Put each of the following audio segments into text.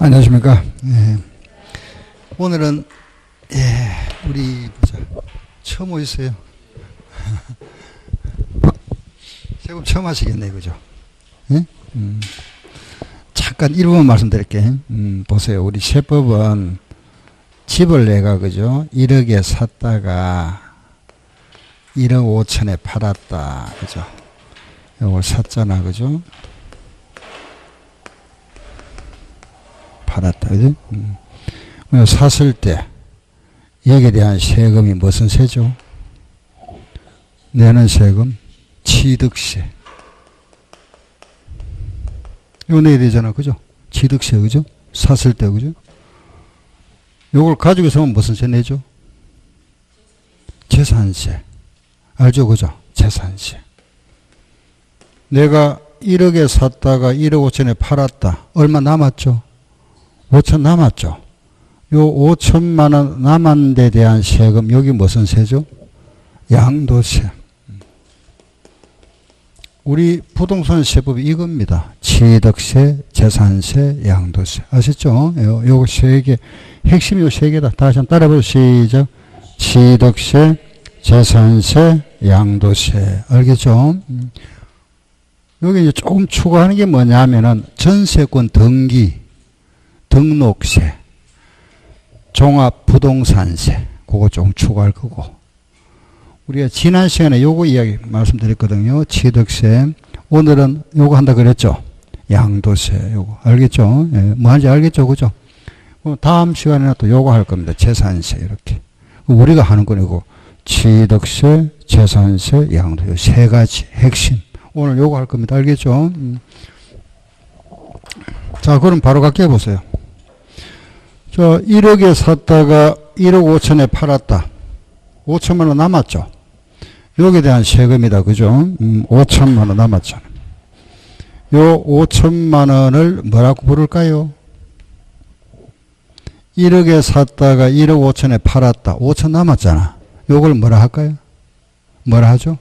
안녕하십니까. 예. 오늘은 우리 보자. 처음 오셨어요. 세금 처음 하시겠네, 그죠? 예? 잠깐 일부분 말씀드릴게. 보세요. 우리 세법은 집을 내가, 그죠? 1억에 샀다가 1억 5천에 팔았다, 그죠? 이걸 샀잖아, 그죠? 팔았다, 그죠? 샀을 때 여기에 대한 세금이 무슨 세죠? 내는 세금 취득세. 이거 내야 되잖아, 그죠? 취득세, 그죠? 샀을 때, 그죠? 요걸 가지고 있으면 무슨 세 내죠? 재산세. 알죠, 그죠? 재산세. 내가 1억에 샀다가 1억 5천에 팔았다. 얼마 남았죠? 5천 남았죠? 요 5천만 원 남은 데 대한 세금, 여기 무슨 세죠? 양도세. 우리 부동산 세법이 이겁니다. 취득세, 재산세, 양도세. 아시죠? 요거 세 개, 핵심이 요 세 개다. 다시 한번 따라해보세요. 시작. 취득세, 재산세, 양도세. 알겠죠? 여기 이제 조금 추가하는 게 뭐냐면은 전세권 등기, 등록세, 종합부동산세, 그거 좀 추가할 거고. 우리가 지난 시간에 요거 이야기 말씀드렸거든요. 취득세. 오늘은 요거 한다 그랬죠. 양도세, 요거. 알겠죠? 예, 뭐 하는지 알겠죠? 그죠? 다음 시간에는 또 요거 할 겁니다. 재산세, 이렇게. 우리가 하는 거고. 취득세, 재산세, 양도세. 세 가지 핵심. 오늘 요거 할 겁니다. 알겠죠? 자, 그럼 바로 갈게 보세요. 저 1억에 샀다가 1억 5천에 팔았다. 5천만 원 남았죠. 여기에 대한 세금이다. 그죠? 5천만 원 남았잖아. 요 5천만 원을 뭐라고 부를까요? 1억에 샀다가 1억 5천에 팔았다. 5천 남았잖아. 요걸 뭐라 할까요? 뭐라 하죠?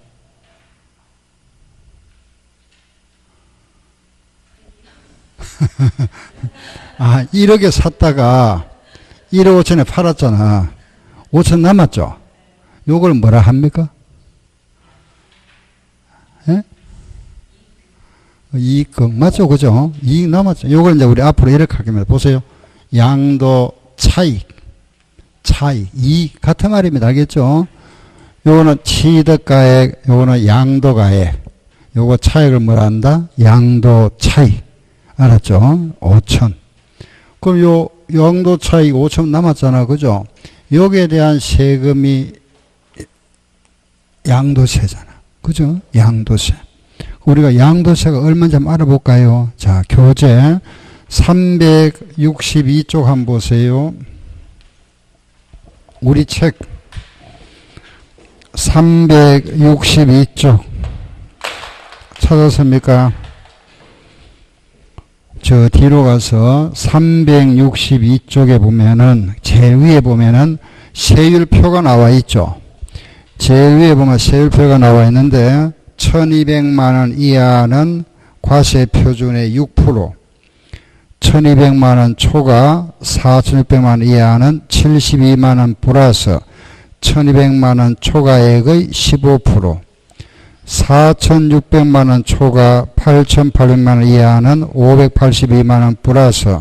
아, 1억에 샀다가 1억 5천에 팔았잖아. 5천 남았죠? 요걸 뭐라 합니까? 예? 이익금. 맞죠? 그죠? 이익 남았죠? 요걸 이제 우리 앞으로 이렇게 하겠습니다. 보세요. 양도 차익. 차익. 이익. 같은 말입니다. 알겠죠? 요거는 취득가액, 요거는 양도가액. 요거 차익을 뭐라 한다? 양도 차익. 알았죠? 5천. 그럼 요 양도 차익 5천 남았잖아. 그죠? 여기에 대한 세금이 양도세잖아. 그죠? 양도세. 우리가 양도세가 얼마인지 한번 알아볼까요? 자, 교재 362쪽 한번 보세요. 우리 책 362쪽 찾았습니까? 저 뒤로 가서 362쪽에 보면은 제일 위에 보면은 세율표가 나와 있죠. 제일 위에 보면 세율표가 나와 있는데 1200만 원 이하는 과세 표준의 6%, 1200만 원 초과 4600만 원 이하는 72만 원 플러스 1200만 원 초과액의 15%, 4600만 원 초과 8800만 원 이하는 582만 원 플러스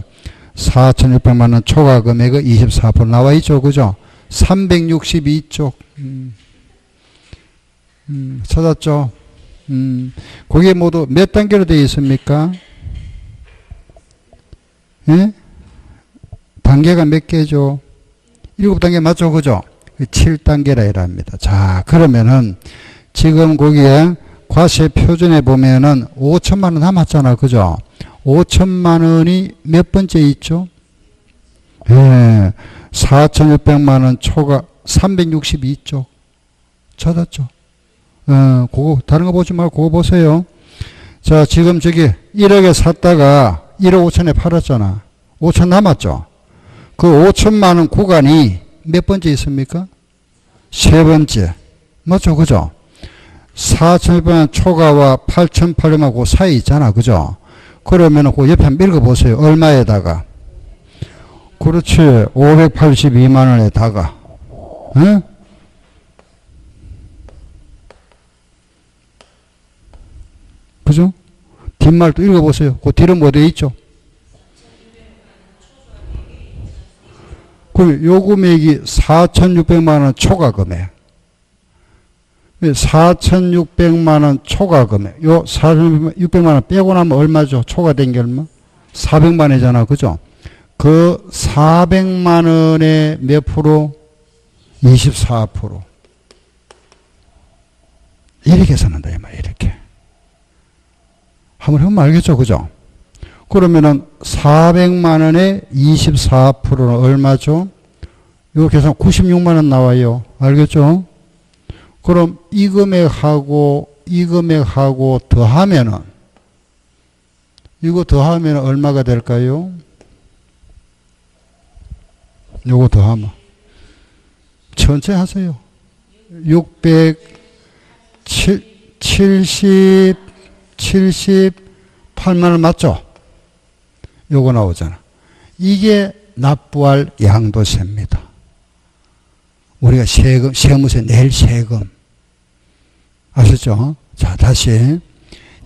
4600만 원 초과 금액의 24% 나와 있죠. 그죠? 362쪽. 찾았죠? 그게 모두 몇 단계로 되어 있습니까? 예? 단계가 몇 개죠? 7단계 맞죠? 그죠? 7단계라 이랍니다. 자, 그러면은 지금 거기에 과세 표준에 보면은 5천만 원 남았잖아. 그죠? 5천만 원이 몇 번째 있죠? 예. 4,600만 원 초과 362쪽. 찾았죠? 그거, 다른 거 보지 말고 그거 보세요. 자, 지금 저기 1억에 샀다가 1억 5천에 팔았잖아. 5천 남았죠? 그 5천만 원 구간이 몇 번째 있습니까? 세 번째. 맞죠? 그죠? 4,100만 초과와 8,800만 그 사이 있잖아. 그죠? 그러면 그 옆에 한번 읽어보세요. 얼마에다가? 그렇지. 582만 원에다가. 응? 그죠? 뒷말 또 읽어보세요. 그 뒤는 뭐 되어 있죠? 그럼 요 금액이 4,600만 원 초과 금액. 4,600만 원 초과 금액. 요 4,600만 원 빼고 나면 얼마죠? 초과된 게 얼마? 400만 원이잖아. 그죠? 그 400만 원의 몇 프로? 24%. 이렇게 계산한다. 이 말, 이렇게. 한번 해보면 알겠죠? 그죠? 그러면은 400만 원에 24%는 얼마죠? 이거 계산 96만 원 나와요. 알겠죠? 그럼 이 금액하고 더하면은 이거 더하면 얼마가 될까요? 요거 더하면 천천히 하세요. 78만 원 맞죠? 요거 나오잖아. 이게 납부할 양도세입니다. 우리가 세무세 낼 세금. 아셨죠? 자, 다시.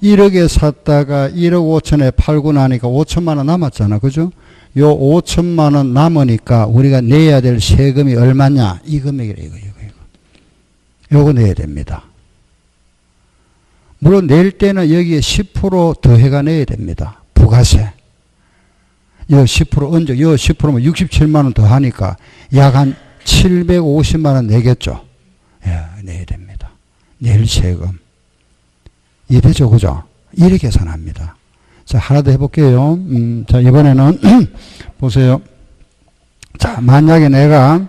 1억에 샀다가 1억 5천에 팔고 나니까 5천만 원 남았잖아. 그죠? 요 5천만 원 남으니까 우리가 내야 될 세금이 얼마냐? 이 금액이래, 이거. 요거 내야 됩니다. 물론 낼 때는 여기에 10% 더해가 내야 됩니다. 부가세. 요 10% 언제, 요 10%면 67만 원 더 하니까 약 한 750만 원 내겠죠. 예, 내야 됩니다. 낼 세금. 이해되죠? 그죠? 이렇게 계산합니다. 자, 하나 더 해볼게요. 자, 이번에는, 보세요. 자, 만약에 내가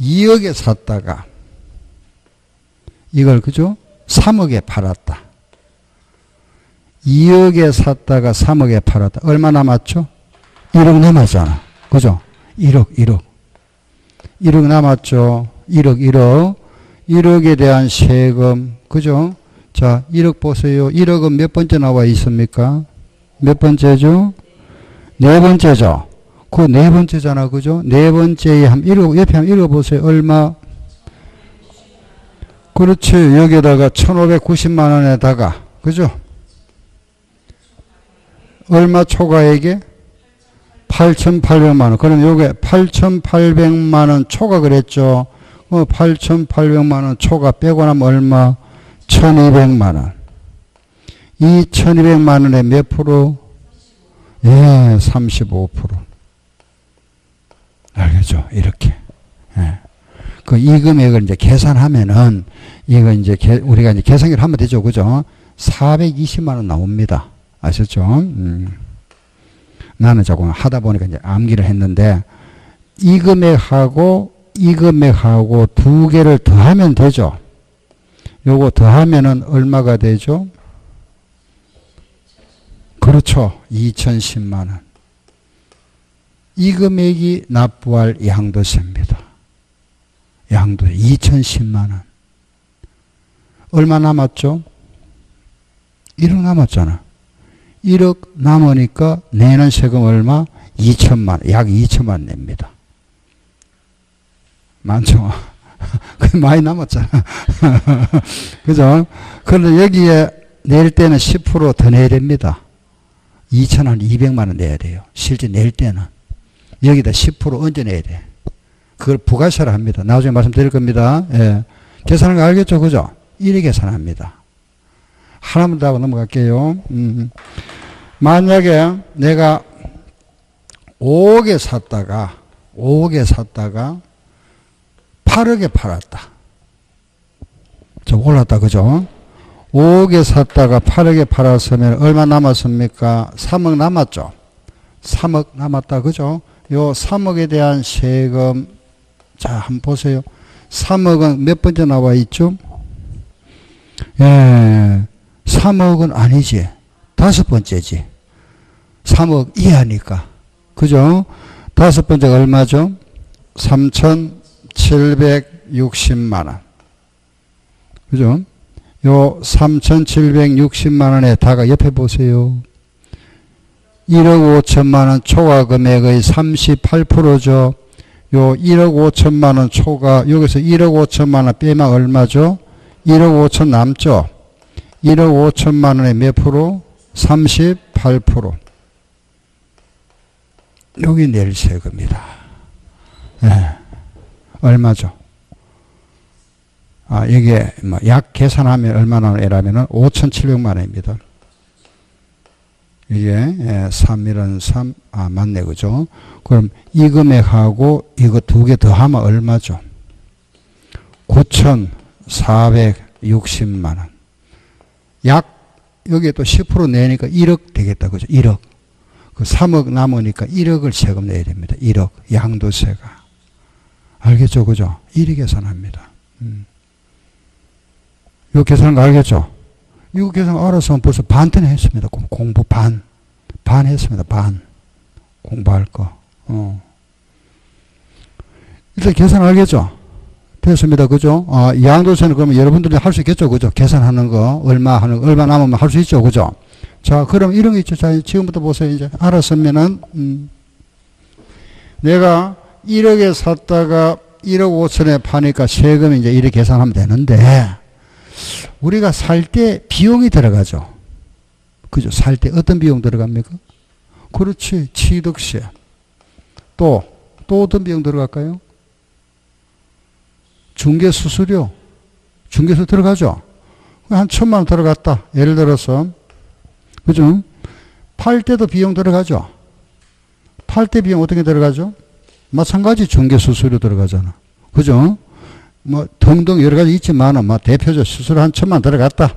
2억에 샀다가, 이걸, 그죠? 3억에 팔았다. 2억에 샀다가 3억에 팔았다. 얼마 남았죠? 1억 남았잖아. 그죠? 1억. 1억 남았죠? 1억. 1억에 대한 세금. 그죠? 자, 1억 보세요. 1억은 몇 번째 나와 있습니까? 몇 번째죠? 네 번째죠? 그 네 번째잖아. 그죠? 네 번째에 옆에 한번 읽어보세요. 얼마? 그렇지. 여기에다가 1,590만 원에다가. 그죠? 얼마 초과액에? 8,800만 원. 그럼 요게 8,800만 원 초과 그랬죠? 8,800만 원 초과 빼고 나면 얼마? 1,200만 원. 이 1,200만 원에 몇 프로? 예, 35%. 알겠죠? 이렇게. 예. 이 금액을 이제 계산하면은, 이거 이제 우리가 이제 계산기를 하면 되죠. 그죠? 420만 원 나옵니다. 아셨죠? 나는 조금 하다 보니까 이제 암기를 했는데, 이 금액하고 두 개를 더하면 되죠. 요거 더하면은 얼마가 되죠? 그렇죠. 2,010만 원. 이 금액이 납부할 양도세입니다. 양도세 2,010만 원. 얼마 남았죠? 1억 남았잖아. 1억 남으니까 내는 세금 얼마? 2천만 원. 약 2천만 원 냅니다. 많죠? 많이 남았잖아. 그죠? 그런데 여기에 낼 때는 10% 더 내야 됩니다. 2,200만 원 내야 돼요. 실제 낼 때는. 여기다 10% 얹어 내야 돼. 그걸 부가세를 합니다. 나중에 말씀드릴 겁니다. 예. 계산하는 거 알겠죠? 그죠? 이렇게 계산합니다. 하나만 더 하고 넘어갈게요. 만약에 내가 5억에 샀다가 8억에 팔았다. 좀 올랐다. 그죠? 5억에 샀다가 8억에 팔았으면 얼마 남았습니까? 3억 남았죠? 3억 남았다. 그죠? 요 3억에 대한 세금, 자, 한번 보세요. 3억은 몇 번째 나와 있죠? 예, 3억은 아니지. 5번째지. 3억 이하니까. 그죠? 5번째가 얼마죠? 3,760만 원. 그죠? 요 3,760만 원에다가 옆에 보세요. 1억 5천만 원 초과 금액의 38%죠. 요 1억 5천만 원 초과, 여기서 1억 5천만 원 빼면 얼마죠? 1억 5천 남죠? 1억 5천만 원의 몇 프로? 38%. 여기 낼 세금이다. 네. 얼마죠? 이게 약 계산하면 얼마나 내라면은 5,700만 원입니다. 이게 3일은 3, 맞네, 그죠? 그럼 이 금액하고 이거 두 개 더하면 얼마죠? 9,460만 원. 약 여기에 또 10% 내니까 1억 되겠다, 그죠? 1억. 그 3억 남으니까 1억을 세금 내야 됩니다. 1억 양도세가. 알겠죠, 그죠? 1위 계산합니다. 이거 계산한 거 알겠죠? 이거 계산 알아서 벌써 반턴 했습니다. 공부 반 했습니다. 반. 공부할 거. 일단 계산 알겠죠? 됐습니다. 그죠? 양도세는 그러면 여러분들이 할 수 있겠죠? 그죠? 계산하는 거, 얼마 남으면 할 수 있죠? 그죠? 자, 그럼 이런 거 있죠? 자, 지금부터 보세요. 이제 알았으면은, 내가 1억에 샀다가 1억 5천에 파니까 세금이 이제 이렇게 계산하면 되는데, 우리가 살 때 비용이 들어가죠. 그죠? 살 때 어떤 비용 들어갑니까? 그렇지. 취득세. 또 어떤 비용 들어갈까요? 중개수수료. 중개수 들어가죠? 한 1,000만 원 들어갔다. 예를 들어서. 그죠? 팔 때도 비용 들어가죠? 팔 때 비용 어떻게 들어가죠? 마찬가지 중개수수료 들어가잖아. 그죠? 등등 여러 가지 있지만은, 대표적 수수료 한 1,000만 원 들어갔다.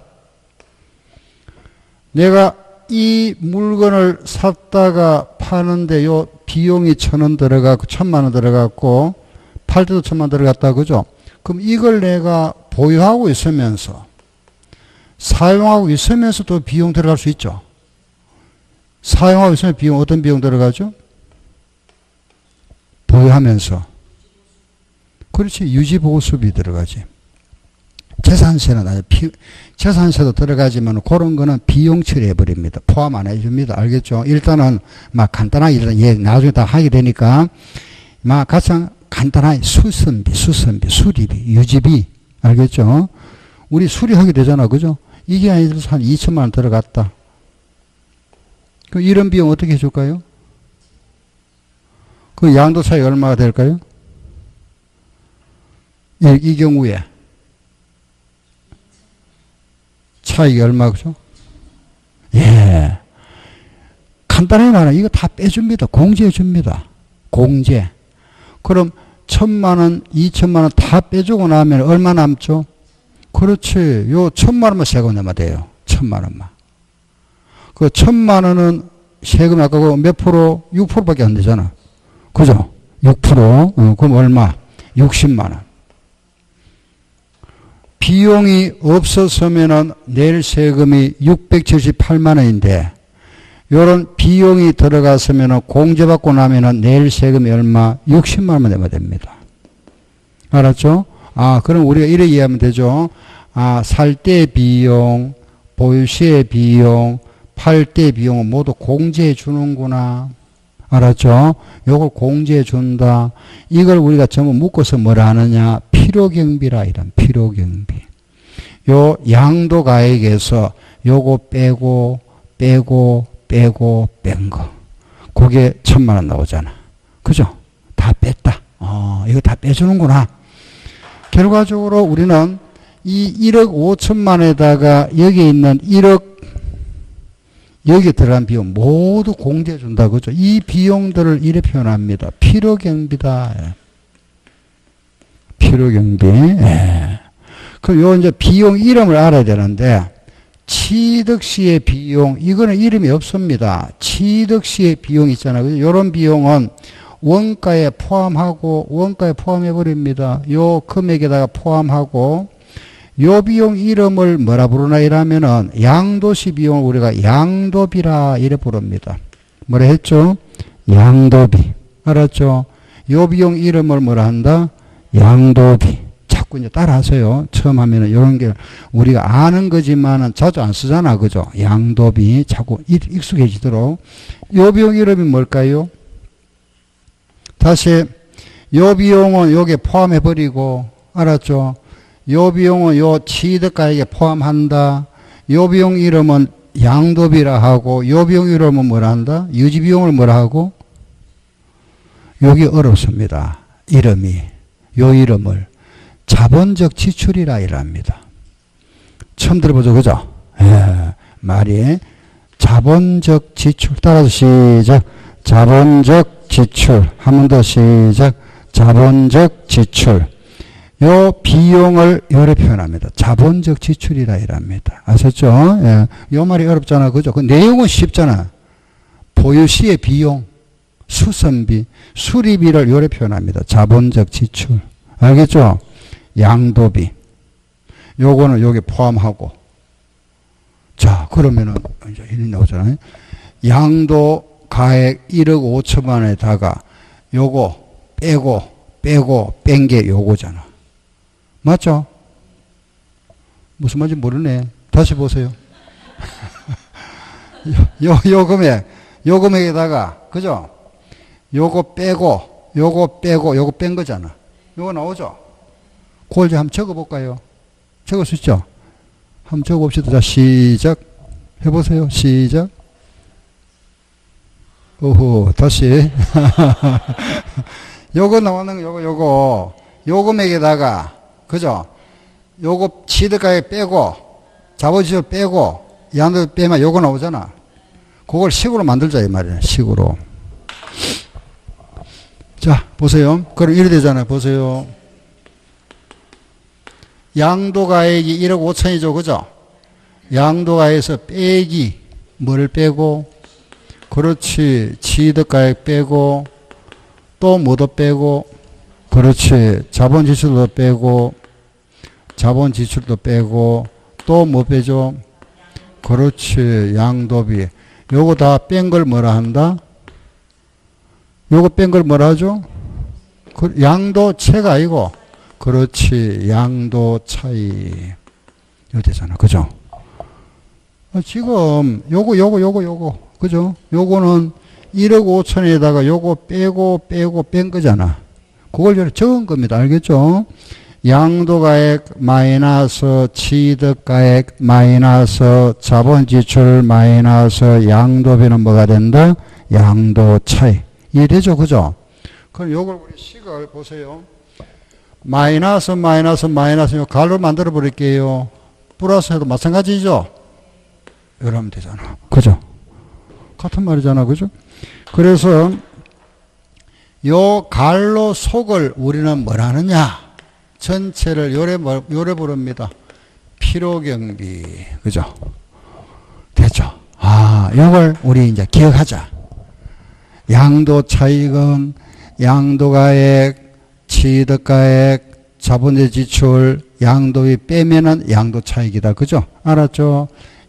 내가 이 물건을 샀다가 파는데 요 비용이 1,000원 들어가고, 1,000만 원 들어갔고, 팔 때도 1,000만 원 들어갔다. 그죠? 그럼 이걸 내가 보유하고 있으면서, 사용하고 있으면서도 비용 들어갈 수 있죠. 사용하고 있으면 어떤 비용 들어가죠? 보유하면서. 그렇지. 유지보수비 들어가지. 재산세는 재산세도 들어가지만 그런 거는 비용 처리해버립니다. 포함 안 해줍니다. 알겠죠? 일단은 간단하게 일단 나중에 다 하게 되니까 가장 간단하게 수선비, 수리비, 유지비. 알겠죠? 우리 수리하게 되잖아. 그죠? 이게 아니라 한 2천만 원 들어갔다. 그럼 이런 비용 어떻게 해줄까요? 그 양도 차이 얼마가 될까요? 이 경우에 차이가 얼마죠? 예. 간단하게 말하면 이거 다 빼줍니다. 공제해 줍니다. 공제. 그럼 1,000만 원, 2천만 원 다 빼주고 나면 얼마 남죠? 그렇지. 요 1,000만 원만 세금 내면 돼요. 1,000만 원만. 그 1,000만 원은 세금 아까 몇 프로? 6%밖에 안 되잖아. 그죠? 6%. 그럼 얼마? 60만 원. 비용이 없었으면은 낼 세금이 678만 원인데, 요런 비용이 들어갔으면은 공제받고 나면은 낼 세금이 얼마? 60만 원만 내면 됩니다. 알았죠? 그럼 우리가 이렇게 이해하면 되죠? 살 때 비용, 보유시의 비용, 팔 때 비용은 모두 공제해 주는구나. 알았죠? 요걸 공제해 준다. 이걸 우리가 전부 묶어서 뭐라 하느냐? 필요경비라 이런 필요경비. 요 양도가액에서 요거 빼고 뺀 거. 그게 1,000만 원 나오잖아. 그죠? 다 뺐다. 이거 다 빼주는구나. 결과적으로 우리는 이 1억 5천만에다가 여기 있는 1억 여기에 들어간 비용 모두 공제해 준다. 그죠? 이 비용들을 이렇게 표현합니다. 필요경비다. 필요경비. 예. 그럼 요 이제 비용 이름을 알아야 되는데, 취득시의 비용, 이거는 이름이 없습니다. 취득시의 비용 있잖아요. 그죠? 요런 비용은 원가에 포함해버립니다. 요 금액에다가 포함하고, 요 비용 이름을 뭐라 부르나 이러면은 양도시 비용을 우리가 양도비라 이래 부릅니다. 뭐라 했죠? 양도비. 알았죠? 요 비용 이름을 뭐라 한다? 양도비. 자꾸 자꾸 이제 따라 하세요. 처음 하면은 이런 게 우리가 아는 거지만은 자주 안 쓰잖아. 그죠? 양도비 자꾸 익숙해지도록. 요 비용 이름이 뭘까요? 다시, 요 비용은 여기에 포함해버리고, 알았죠? 요 비용은 요 취득가액에 포함한다. 요 비용 이름은 양도비라 하고, 요 비용 이름은 뭐라 한다? 유지비용을 뭐라 하고? 여기 어렵습니다. 이름이. 요 이름을 자본적 지출이라 이랍니다. 처음 들어보죠? 그죠? 예, 말이 자본적 지출. 따라서 시작. 자본적 지출. 한 번 더 시작. 자본적 지출. 요 비용을 요래 표현합니다. 자본적 지출이라 이랍니다. 아셨죠? 예. 요 말이 어렵잖아. 그죠? 그 내용은 쉽잖아. 보유 시의 비용, 수선비, 수리비를 요래 표현합니다. 자본적 지출. 알겠죠? 양도비. 요거는 여기 포함하고. 자, 그러면은 이제 이리 나오잖아요. 양도 가액 1억 5천만 원에다가 요거 빼고 뺀 게 요거잖아. 맞죠? 무슨 말인지 모르네. 다시 보세요. 요 금액에다가, 그죠? 요거 빼고, 요거 뺀 거잖아. 요거 나오죠? 그걸 이제 한번 적어볼까요? 적을 수 있죠? 한번 적어봅시다. 자, 시작. 해보세요. 시작. 오호, 다시. 요거 나오는 거, 요 금액에다가, 그죠? 요거 취득가액 빼고, 자본지출 빼고, 양도 빼면 요거 나오잖아. 그걸 식으로 만들자, 이 말이야. 식으로. 자, 보세요. 그럼 이래 되잖아요. 보세요. 양도가액이 1억 5천이죠. 그죠? 양도가액에서 빼기, 뭐를 빼고, 그렇지. 취득가액 빼고, 또 뭐도 빼고, 그렇지. 자본지출도 빼고, 자본지출도 빼고, 또 뭐 빼죠? 그렇지. 양도비. 요거 다 뺀 걸 뭐라 한다? 요거 뺀 걸 뭐라 하죠? 양도차가 아니고, 그렇지. 양도 차이. 이거 되잖아. 그죠? 지금, 요거. 그죠? 요거는 1억 5천에다가 요거 빼고 뺀 거잖아. 그걸 적은 겁니다. 알겠죠? 양도가액 마이너스 취득가액 마이너스 자본지출 마이너스 양도비는 뭐가 된다? 양도 차이. 이해되죠? 그죠? 그럼 요걸 우리 식을 보세요. 마이너스 갈로 만들어 버릴게요. 플러스 해도 마찬가지죠? 이러면 되잖아. 그죠? 같은 말이잖아. 그죠? 그래서 요 갈로 속을 우리는 뭘 하느냐? 전체를 요래 부릅니다. 필요경비. 그죠? 됐죠? 아, 요걸 우리 이제 기억하자. 양도 차익은 양도가액, 취득가액, 자본의 지출, 양도비 빼면은 양도 차익이다. 그죠? 알았죠?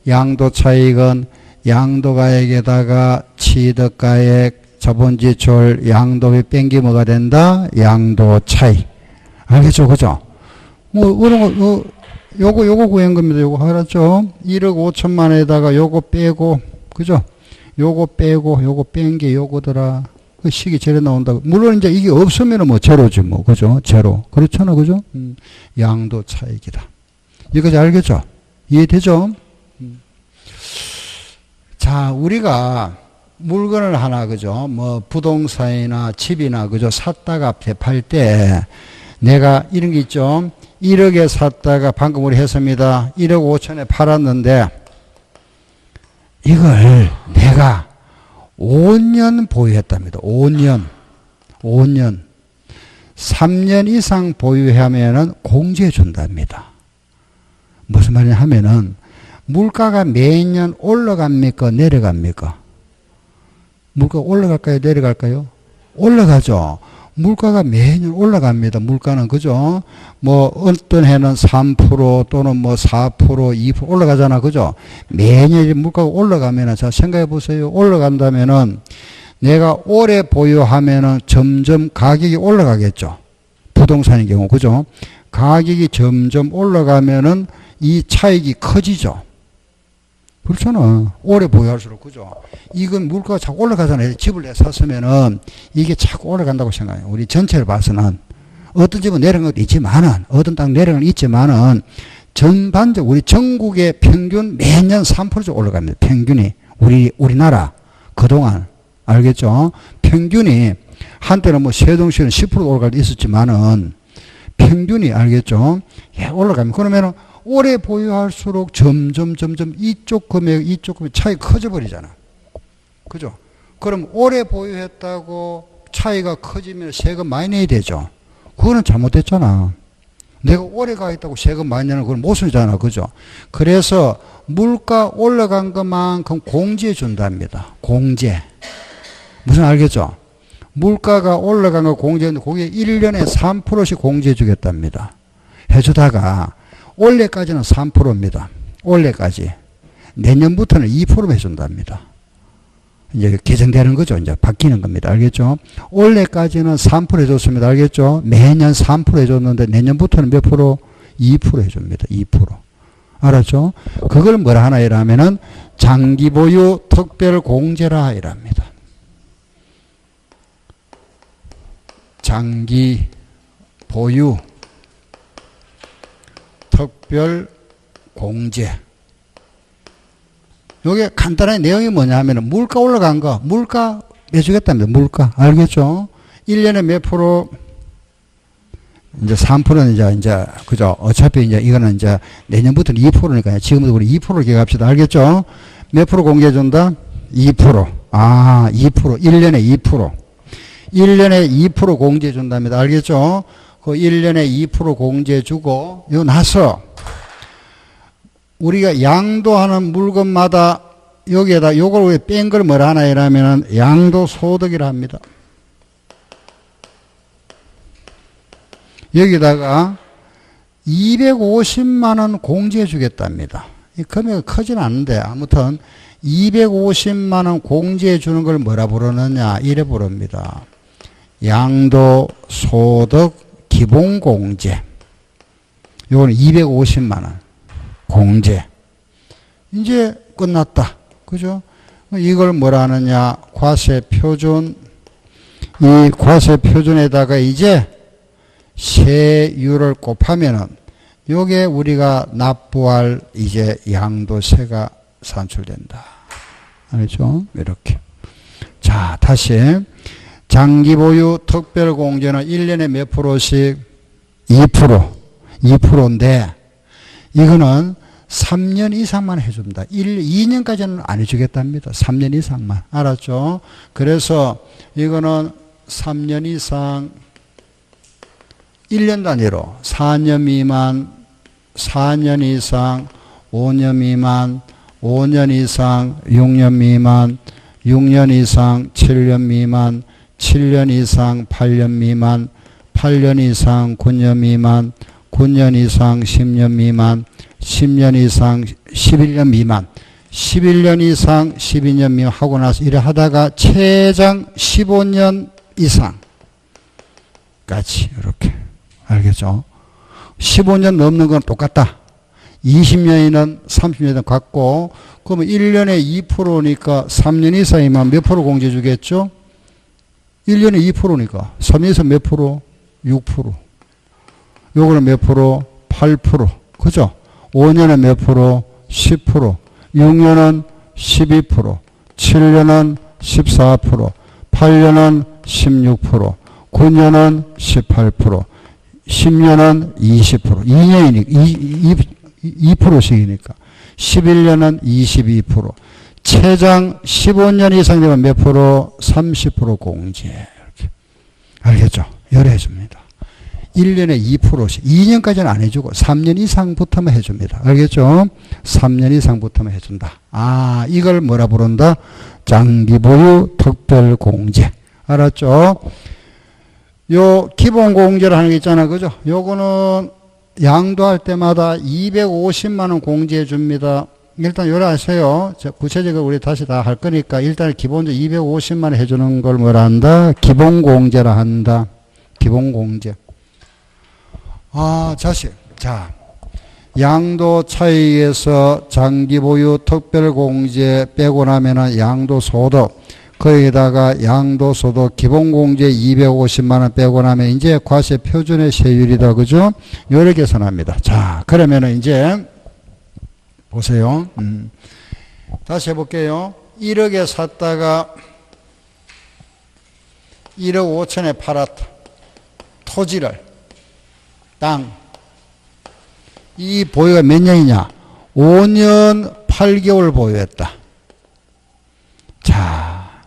양도 차익은 양도가액에다가 취득가액, 자본지출, 양도비 뺀기 뭐가 된다? 양도 차익. 알겠죠? 그죠? 뭐, 그런 거, 요거 구한 겁니다. 요거 알았죠? 1억 5천만 원에다가 요거 빼고, 그죠? 요거 빼고, 요거 뺀 게 요거더라. 그 식이 제로 나온다고. 물론 이제 이게 없으면 뭐 제로지 뭐. 그죠? 제로. 그렇잖아. 그죠? 양도 차익이다. 이거지 알겠죠? 이해되죠? 자, 우리가 물건을 하나, 그죠? 뭐, 부동산이나 집이나, 그죠? 샀다가 팔 때, 내가 이런 게 있죠? 1억에 샀다가 방금 우리 했습니다. 1억 5천에 팔았는데, 이걸 내가 5년 보유했답니다. 5년. 3년 이상 보유하면은 공제해 준답니다. 무슨 말이냐 하면은, 물가가 매년 올라갑니까? 내려갑니까? 물가가 올라갈까요? 내려갈까요? 올라가죠. 물가가 매년 올라갑니다. 물가는, 그죠? 뭐, 어떤 해는 3% 또는 뭐 4%, 2% 올라가잖아. 그죠? 매년 물가가 올라가면은, 자, 생각해 보세요. 올라간다면은, 내가 오래 보유하면은 점점 가격이 올라가겠죠. 부동산의 경우, 그죠? 가격이 점점 올라가면은 이 차익이 커지죠. 그렇잖아. 오래 보유할수록, 그죠? 이건 물가가 자꾸 올라가잖아요. 집을 내 샀으면은 이게 자꾸 올라간다고 생각해요. 우리 전체를 봐서는. 어떤 집은 내려간 것도 있지만은, 어떤 땅 내려간 건 있지만은, 전반적, 우리 전국의 평균 매년 3%씩 올라갑니다. 평균이. 우리나라. 그동안. 알겠죠? 평균이, 한때는 뭐 세종시는 10% 올라갈 때 있었지만은, 평균이, 알겠죠? 예, 올라가면. 그러면은, 오래 보유할수록 점점 이쪽 금액 차이 커져 버리잖아. 그죠? 그럼 오래 보유했다고 차이가 커지면 세금 많이 내야 되죠. 그거는 잘못됐잖아. 내가 오래 가 있다고 세금 많이 내는 건 모순이잖아. 그죠? 그래서 물가 올라간 것만큼 공제해 준답니다. 공제. 무슨 알겠죠? 물가가 올라간 거 공제했는데 그게 1년에 3%씩 공제해 주겠답니다. 해주다가 올해까지는 3%입니다. 올해까지. 내년부터는 2% 해준답니다. 이제 개정되는 거죠. 이제 바뀌는 겁니다. 알겠죠? 올해까지는 3% 해줬습니다. 알겠죠? 매년 3% 해줬는데 내년부터는 몇 프로? 2% 해줍니다. 2%. 알았죠? 그걸 뭐라 하나 이라면은 장기 보유 특별 공제라 이랍니다. 장기 보유 특별 공제. 요게 간단한 내용이 뭐냐 하면은 물가 올라간 거, 물가 내주겠답니다. 물가. 알겠죠? 1년에 몇 프로, 이제 3%는 이제, 그죠? 어차피 이제 이거는 이제 내년부터는 2%니까요. 지금부터 우리 2%를 기억합시다. 알겠죠? 몇 프로 공제해준다? 2%. 아, 2%. 1년에 2%. 1년에 2% 공제해준답니다. 알겠죠? 그 1년에 2% 공제해주고, 요 나서, 우리가 양도하는 물건마다 여기에다 요걸 왜 뺀 걸 뭐라 하나 이라면은 양도소득이라 합니다. 여기다가 250만원 공제해 주겠답니다. 이 금액이 크진 않은데 아무튼 250만원 공제해 주는 걸 뭐라 부르느냐 이래 부릅니다. 양도소득 기본공제. 요거는 250만원 공제. 이제 끝났다. 그죠? 이걸 뭐라 하느냐. 과세표준. 이 과세표준에다가 이제 세율을 곱하면은 요게 우리가 납부할 이제 양도세가 산출된다. 알죠? 이렇게. 자, 다시. 장기보유 특별공제는 1년에 몇 프로씩? 2%. 2%인데 이거는 3년 이상만 해줍니다. 2년까지는 안 해주겠답니다. 3년 이상만. 알았죠? 그래서 이거는 3년 이상, 1년 단위로 4년 미만, 4년 이상, 5년 미만, 5년 이상, 6년 미만, 6년 이상, 7년 미만, 7년 이상, 8년 미만, 8년 이상, 9년 미만, 9년 이상 10년 미만, 10년 이상 11년 미만, 11년 이상 12년 미만 하고 나서 이래 하다가 최장 15년 이상까지 이렇게. 알겠죠? 15년 넘는 건 똑같다. 20년이든 30년이든 같고 그러면 1년에 2%니까 3년 이상이면 몇 프로 공제 주겠죠? 1년에 2%니까 3년 이상 몇 프로? 6%. 요거는 몇 프로? 8%. 그죠? 5년은 몇 프로? 10%. 6년은 12%. 7년은 14%. 8년은 16%. 9년은 18%. 10년은 20%. 2년이니까, 2%씩이니까. 11년은 22%. 최장 15년 이상 되면 몇 프로? 30% 공제. 이렇게. 알겠죠? 열해줍니다. 1년에 2%씩. 2년까지는 안 해주고 3년 이상부터만 해줍니다. 알겠죠? 3년 이상부터만 해준다. 아, 이걸 뭐라 부른다? 장기보유 특별공제. 알았죠? 요 기본공제를 하는 게 있잖아. 그죠? 요거는 양도할 때마다 250만원 공제해 줍니다. 일단 요래 하세요. 구체적으로 우리 다시 다 할 거니까 일단 기본적으로 250만원 해주는 걸 뭐라 한다? 기본공제라 한다. 기본공제. 자식. 자, 양도 차익에서 장기 보유 특별공제 빼고 나면은 양도소득, 거기다가 양도소득 기본공제 250만 원 빼고 나면 이제 과세 표준의 세율이다. 그죠? 요를 계산합니다. 자, 그러면은 이제 보세요. 다시 해볼게요. 1억에 샀다가 1억 5천에 팔았다. 토지를, 땅. 이 보유가 몇 년이냐? 5년 8개월 보유했다. 자,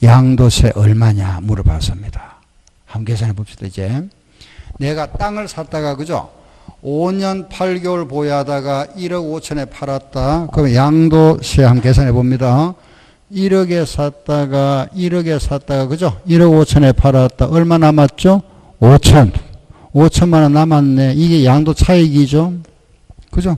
양도세 얼마냐 물어봤습니다. 한번 계산해 봅시다. 이제 내가 땅을 샀다가, 그죠? 5년 8개월 보유하다가 1억 5천에 팔았다. 그럼 양도세 한번 계산해 봅니다. 1억에 샀다가 그죠? 1억 5천에 팔았다. 얼마 남았죠? 5천. 5천만 원 남았네. 이게 양도 차익이죠. 그죠?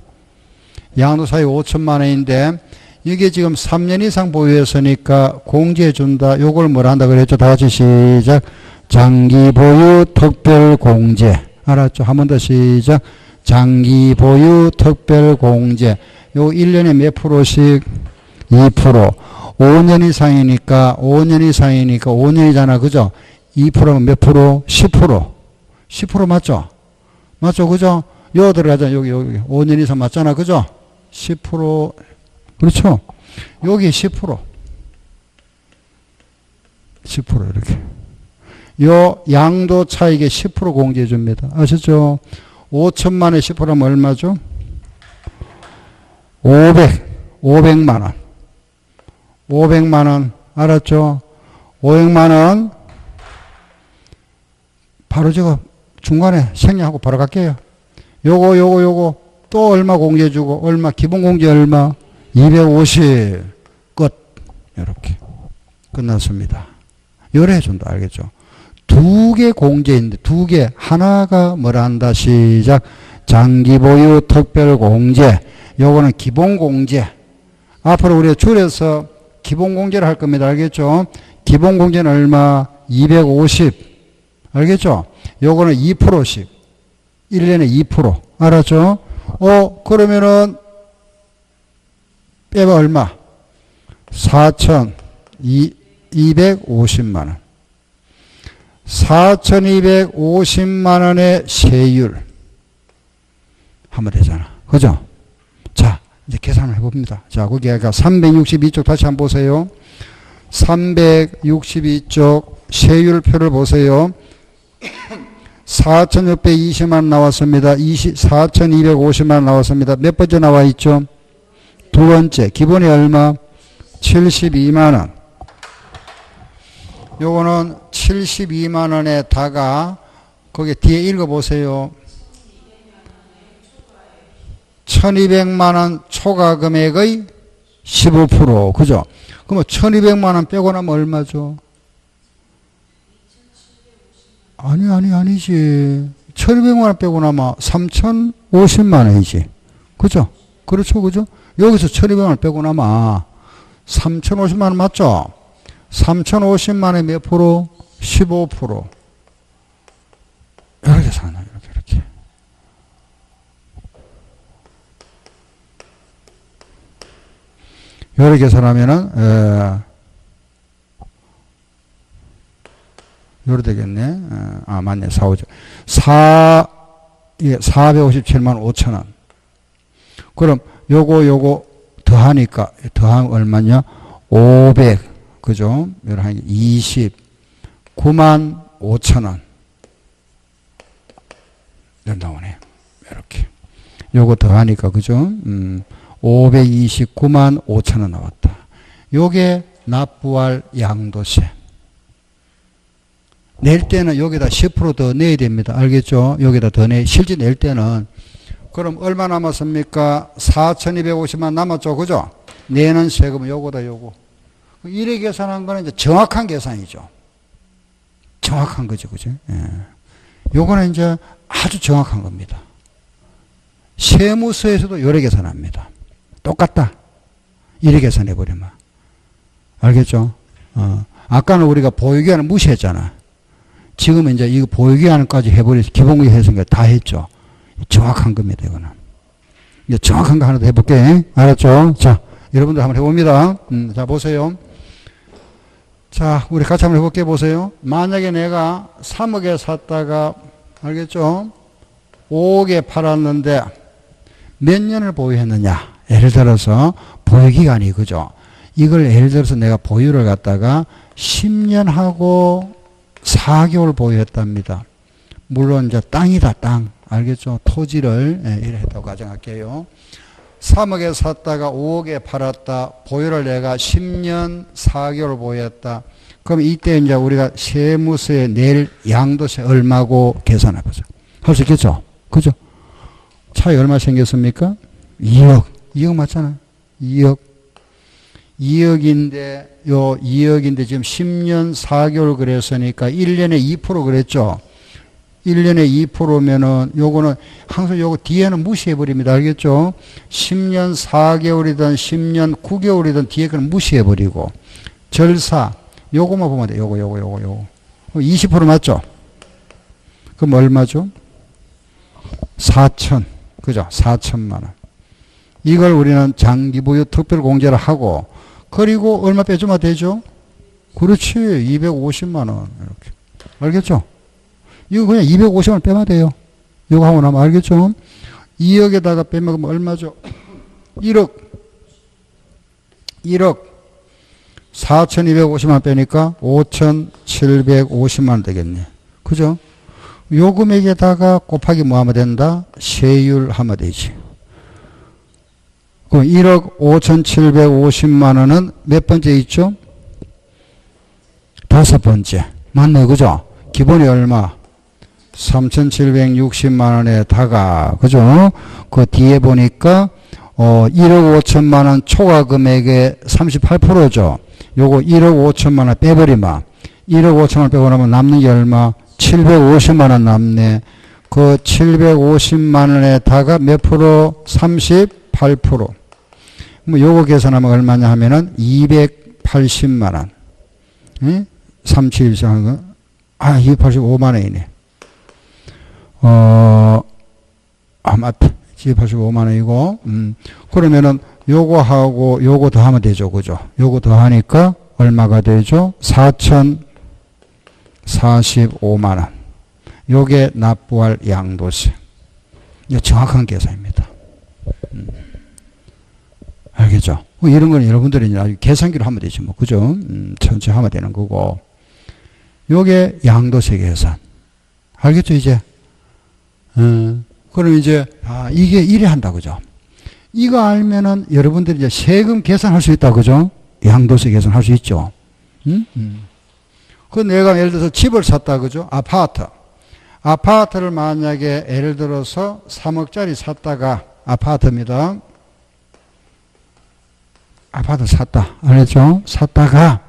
양도 차익 5천만 원인데 이게 지금 3년 이상 보유했으니까 공제해 준다. 요걸 뭘 한다 그랬죠? 다 같이 시작. 장기 보유 특별 공제. 알았죠? 한 번 더 시작. 장기 보유 특별 공제. 요 1년에 몇 프로씩? 2%. 5년 이상이니까 5년이잖아. 그죠? 2%면 몇 프로? 10%. 10% 맞죠? 맞죠? 그죠? 요 들어가자. 여기 5년 이상 맞잖아. 그죠? 10%. 그렇죠? 여기 10%. 10% 이렇게. 요 양도 차익에 10% 공제해 줍니다. 아셨죠? 5천만에 10%면 얼마죠? 500만 원. 500만 원. 알았죠? 500만 원. 바로 제가 중간에 생략하고 바로 갈게요. 요거 또 얼마 공제해 주고, 얼마 기본 공제 얼마? 250. 끝. 이렇게 끝났습니다. 요래 해준다. 알겠죠? 두 개 공제인데, 두 개. 하나가 뭐라 한다. 시작. 장기 보유 특별 공제. 요거는 기본 공제. 앞으로 우리가 줄여서 기본 공제를 할 겁니다. 알겠죠? 기본 공제는 얼마? 250. 알겠죠? 요거는 2%씩. 1년에 2%. 알았죠? 그러면은 빼봐 얼마? 4,250만 원. 4,250만 원의 세율 하면 되잖아. 그죠? 자, 이제 계산을 해봅니다. 자, 거기가 362쪽 다시 한번 보세요. 362쪽 세율표를 보세요. 4,620만 원 나왔습니다. 4,250만 원 나왔습니다. 몇 번째 나와 있죠? 두 번째. 기본이 얼마? 72만 원. 요거는 72만 원에다가 거기 뒤에 읽어보세요. 1200만 원 초과 금액의 15%. 그죠? 그러면 1200만 원 빼고 나면 얼마죠? 아니지. 1200만 원 빼고 나면 3050만 원이지. 그죠? 그렇죠. 그죠? 여기서 1200만 원 빼고 나면 3050만 원 맞죠? 3050만 원에 몇 프로? 15%. 이렇게 사나, 이렇게. 이렇게 계산하면은, 요래 되겠네. 맞네. 457만 5천 원. 그럼 요거 더하니까, 더하면 얼마냐? 500. 그죠? 요런 29만 5천 원. 나오네. 이렇게. 요거 더하니까, 그죠? 529만 5천 원 나왔다. 요게 납부할 양도세. 낼 때는 여기다 10% 더 내야 됩니다. 알겠죠? 여기다 더 실제 낼 때는. 그럼 얼마 남았습니까? 4,250만 남았죠? 그죠? 내는 세금은 요거다, 요거. 이래 계산한 거는 이제 정확한 계산이죠. 정확한 거죠. 그죠? 예. 요거는 이제 아주 정확한 겁니다. 세무서에서도 요래 계산합니다. 똑같다. 이래 계산해버리면. 알겠죠? 아까는 우리가 보유기한을 무시했잖아. 지금은 이제 이거 보유기한까지 해버려서 기본기 했으니까 다 했죠. 정확한 겁니다, 이거는. 이제 정확한 거 하나 더 해볼게. 알았죠? 자, 여러분들 한번 해봅니다. 자, 보세요. 자, 우리 같이 한번 해볼게. 보세요. 만약에 내가 3억에 샀다가, 알겠죠? 5억에 팔았는데 몇 년을 보유했느냐. 예를 들어서 보유기간이 그죠? 이걸 예를 들어서 내가 보유를 갖다가 10년 하고 4개월 보유했답니다. 물론 이제 땅이다, 땅. 알겠죠? 토지를 이래 했다고 가정할게요. 3억에 샀다가 5억에 팔았다. 보유를 내가 10년 4개월 보유했다. 그럼 이때 이제 우리가 세무서에 낼 양도세 얼마고 계산해 보죠. 할 수 있겠죠? 그죠? 차이 얼마 생겼습니까? 2억. 2억 맞잖아요. 2억. 2억인데, 요 2억인데 지금 10년 4개월 그랬으니까 1년에 2% 그랬죠? 1년에 2%면은 요거는 항상 요거 뒤에는 무시해버립니다. 알겠죠? 10년 4개월이든 10년 9개월이든 뒤에 거는 무시해버리고. 절사. 요거만 보면 돼. 요거. 20% 맞죠? 그럼 얼마죠? 4천. 그죠? 4천만 원. 이걸 우리는 장기보유 특별공제를 하고, 그리고 얼마 빼주면 되죠? 그렇지. 250만 원. 이렇게. 알겠죠? 이거 그냥 250만 원 빼면 돼요. 이거 하고 나면 알겠죠? 2억에다가 빼면 얼마죠? 1억. 4,250만 원 빼니까 5,750만 원 되겠네. 그죠? 요 금액에다가 곱하기 뭐 하면 된다? 세율 하면 되지. 그럼 1억 5,750만 원은 몇 번째 있죠? 5번째. 맞네, 그죠? 기본이 얼마? 3,760만 원에다가, 그죠? 그 뒤에 보니까, 1억 5천만 원 초과 금액의 38%죠. 요거 1억 5천만 원 빼버리면, 1억 5천만 원 빼고 나면 남는 게 얼마? 750만 원 남네. 그 750만 원에다가 몇 프로? 38%. 뭐 요거 계산하면 얼마냐 하면은 280만 원. 예? 37 하는 거. 285만 원이네. 맞다. 285만 원이고, 그러면은 요거 하고 요거 더 하면 되죠. 그죠? 요거 더 하니까 얼마가 되죠? 4,045만 원. 요게 납부할 양도세. 이거 정확한 계산입니다. 알겠죠? 이런 거는 여러분들이 이제 계산기로 하면 되지 뭐. 그죠? 천천히 하면 되는 거고. 요게 양도세 계산. 알겠죠, 이제? 그럼 이제, 이게 이래 한다, 그죠? 이거 알면은 여러분들이 이제 세금 계산할 수 있다, 그죠? 양도세 계산할 수 있죠? 그 내가 예를 들어서 집을 샀다, 그죠? 아파트. 아파트를 만약에 예를 들어서 3억짜리 샀다가, 아파트입니다. 아파트 샀다. 알겠죠? 샀다가,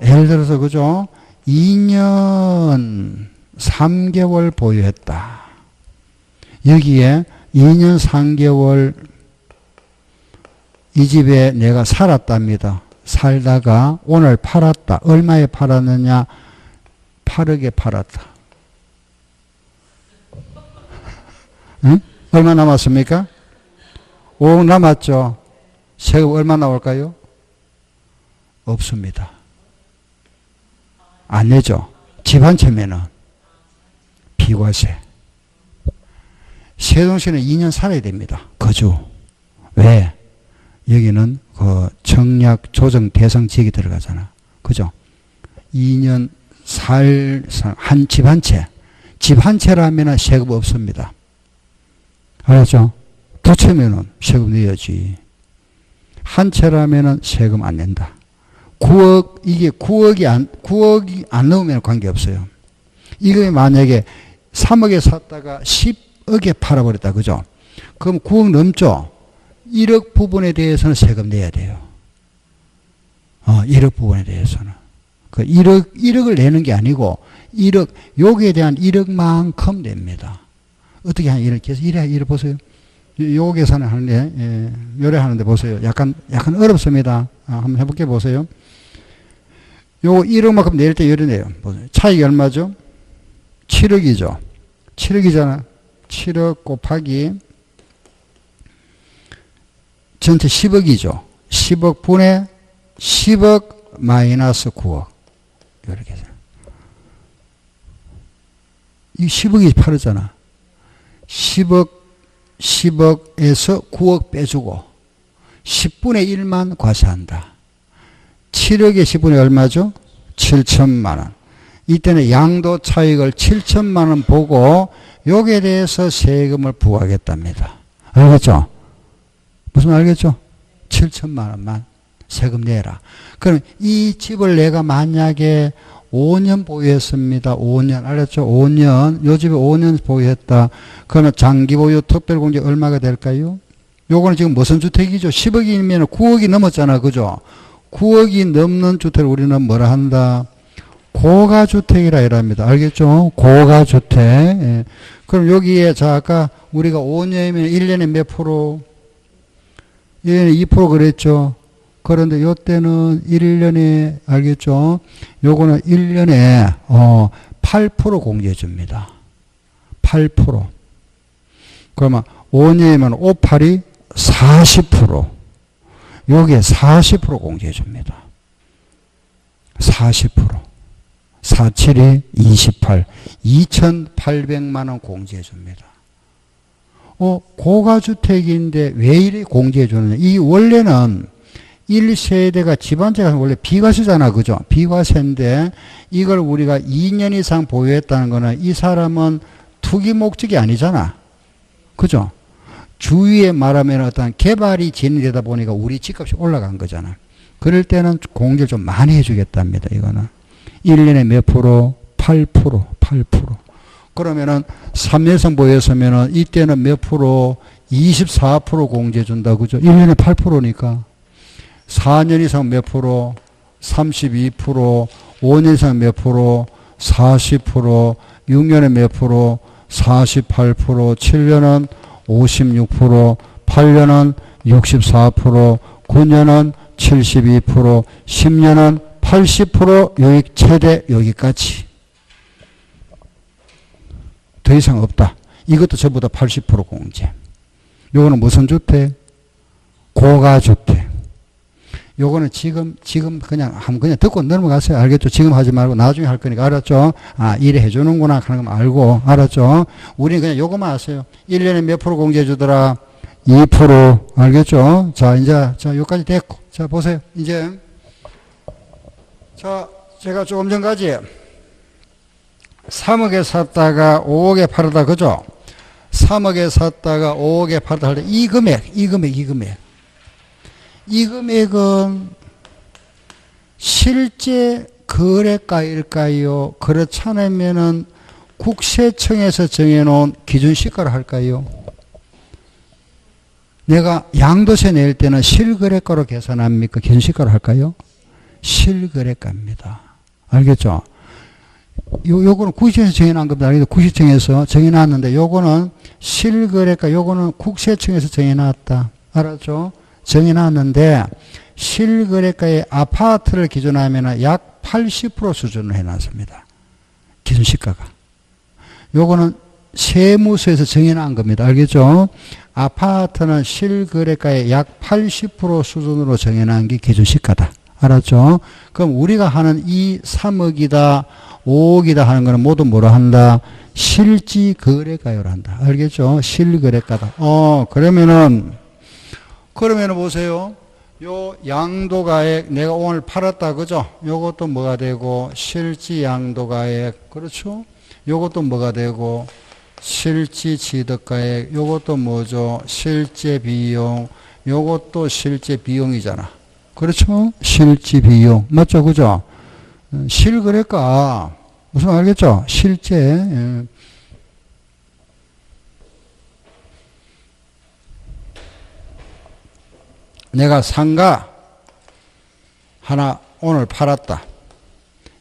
예를 들어서, 그죠? 2년 3개월 보유했다. 여기에 2년 3개월 이 집에 내가 살았답니다. 살다가 오늘 팔았다. 얼마에 팔았느냐? 8억에 팔았다. 응? 얼마 남았습니까? 5억 남았죠? 세금 얼마 나올까요? 없습니다. 안 내죠? 집 한 채면은 비과세. 세종시는 2년 살아야 됩니다. 거주. 왜? 여기는 그 청약 조정 대상 지역이 들어가잖아. 그죠? 2년 한 집 한 채. 집 한 채라면 세금 없습니다. 알았죠? 두 채면은 세금 내야지. 한 채라면 세금 안 낸다. 9억, 이게 9억이 안 넘으면 관계없어요. 이거 만약에 3억에 샀다가 10억에 팔아버렸다. 그죠? 그럼 9억 넘죠? 1억 부분에 대해서는 세금 내야 돼요. 1억 부분에 대해서는. 그 1억을 내는 게 아니고, 1억, 여기에 대한 1억만큼 냅니다. 어떻게 하냐, 이렇게 해서, 이래 보세요. 요 계산을 하는데, 요래 하는데 보세요. 약간 어렵습니다. 한번 해볼게 보세요. 요거 1억만큼 내릴 때 이러네요. 차익이 얼마죠? 7억이죠. 7억이잖아. 7억 곱하기 전체 10억이죠. 10억 분의 10억 마이너스 9억. 이렇게 해서. 이 10억이 8억잖아. 10억에서 9억 빼주고 10분의 1만 과세한다. 7억에 10분의 얼마죠? 7천만 원. 이때는 양도 차익을 7천만 원 보고 여기에 대해서 세금을 부과하겠답니다. 알겠죠? 무슨 말 알겠죠? 7천만 원만 세금 내라. 그럼 이 집을 내가 만약에 5년 보유했습니다. 5년. 알았죠? 5년. 요 집에 5년 보유했다. 그러면 장기 보유 특별공제 얼마가 될까요? 요거는 지금 무슨 주택이죠? 10억이면 9억이 넘었잖아. 그죠? 9억이 넘는 주택을 우리는 뭐라 한다? 고가주택이라 이랍니다. 알겠죠? 고가주택. 예. 그럼 여기에 자 아까 우리가 5년이면 1년에 몇 프로? 1년에 2% 그랬죠? 그런데 요때는 1년에 알겠죠? 요거는 1년에 8% 공제해 줍니다. 8%. 그러면 5년이면 5, 8이 40%. 여기에 40% 공제해 줍니다. 40%. 47이 28. 2,800만 원 공제해 줍니다. 고가주택인데 왜 이리 공제해 주느냐. 이 원래는 1세대가 집안재가 원래 비과세잖아. 그죠? 비과세인데 이걸 우리가 2년 이상 보유했다는 거는 이 사람은 투기 목적이 아니잖아. 그죠? 주위에 말하면 어떤 개발이 진행되다 보니까 우리 집값이 올라간 거잖아. 그럴 때는 공제를 좀 많이 해주겠답니다. 이거는. 1년에 몇 프로? 8%. 8%. 그러면은 3년 이상 보유했으면은 이때는 몇 프로? 24% 공제해 준다. 그죠? 1년에 8%니까. 4년 이상 몇 프로? 32%, 5년 이상 몇 프로? 40%, 6년에 몇 프로? 48%, 7년은 56%, 8년은 64%, 9년은 72%, 10년은 80% 여기 최대 여기까지. 더 이상 없다. 이것도 전부 다 80% 공제. 요거는 무슨 주택? 고가주택. 요거는 지금 그냥 듣고 넘어가세요. 알겠죠? 지금 하지 말고 나중에 할 거니까. 알았죠? 아, 이래 해주는구나 하는 거 알고. 알았죠? 우리는 그냥 요거만 하세요. 1년에 몇 프로 공제해 주더라? 2%. 알겠죠? 자, 이제, 요까지 됐고. 자, 보세요. 이제. 자, 제가 조금 전까지 3억에 샀다가 5억에 팔았다. 그죠? 3억에 샀다가 5억에 팔았다 할 때 이 금액. 이 금액은 실제 거래가일까요? 그렇지 않으면은 국세청에서 정해놓은 기준시가로 할까요? 내가 양도세 낼 때는 실거래가로 계산합니까? 기준시가로 할까요? 실거래가입니다. 알겠죠? 요거는 국세청에서 정해놓은 겁니다. 알겠죠? 국세청에서 정해놨는데 요거는 실거래가, 요거는 국세청에서 정해놨다. 알았죠? 정해놨는데 실거래가의 아파트를 기준하면 약 80% 수준을 해놨습니다. 기준시가가. 요거는 세무서에서 정해놓은 겁니다. 알겠죠? 아파트는 실거래가의 약 80% 수준으로 정해놓은 게 기준시가다. 알았죠? 그럼 우리가 하는 이 3억이다 5억이다 하는 거는 모두 뭐로 한다? 실지거래가요로 한다. 알겠죠? 실거래가다. 그러면은 보세요. 요 양도가액 내가 오늘 팔았다. 그죠? 요것도 뭐가 되고 실지 양도가액. 그렇죠? 요것도 뭐가 되고 실지 취득가액. 요것도 뭐죠? 실제 비용. 요것도 실제 비용이잖아. 그렇죠? 실지 비용. 맞죠? 그죠? 실거래가 무슨 말 알겠죠? 실제. 예. 내가 상가 하나 오늘 팔았다.